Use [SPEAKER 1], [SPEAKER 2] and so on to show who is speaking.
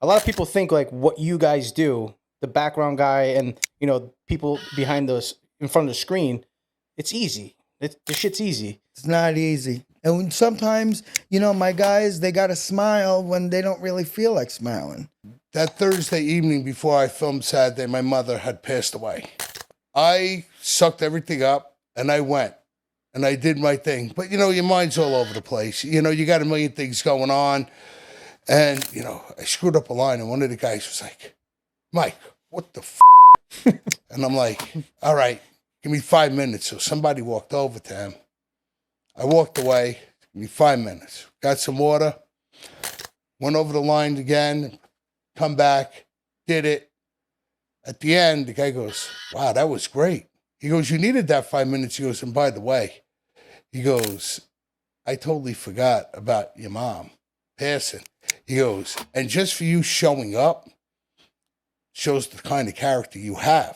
[SPEAKER 1] a lot of people think like what you guys do, the background guy and people behind those in front of the screen, it's easy. The shit's easy.
[SPEAKER 2] It's not easy. And sometimes, my guys, they got to smile when they don't really feel like smiling.
[SPEAKER 3] That Thursday evening before I filmed Saturday, my mother had passed away. I sucked everything up and I went and I did my thing. But, your mind's all over the place. You got a million things going on. And, I screwed up a line and one of the guys was like, Mike, what the f***? And I'm like, all right, give me 5 minutes. So somebody walked over to him. I walked away, give me 5 minutes. Got some water, went over the line again, come back, did it. At the end, the guy goes, wow, that was great. He goes, you needed that 5 minutes. He goes, and by the way, he goes, I totally forgot about your mom passing. He goes, and just for you showing up shows the kind of character you have.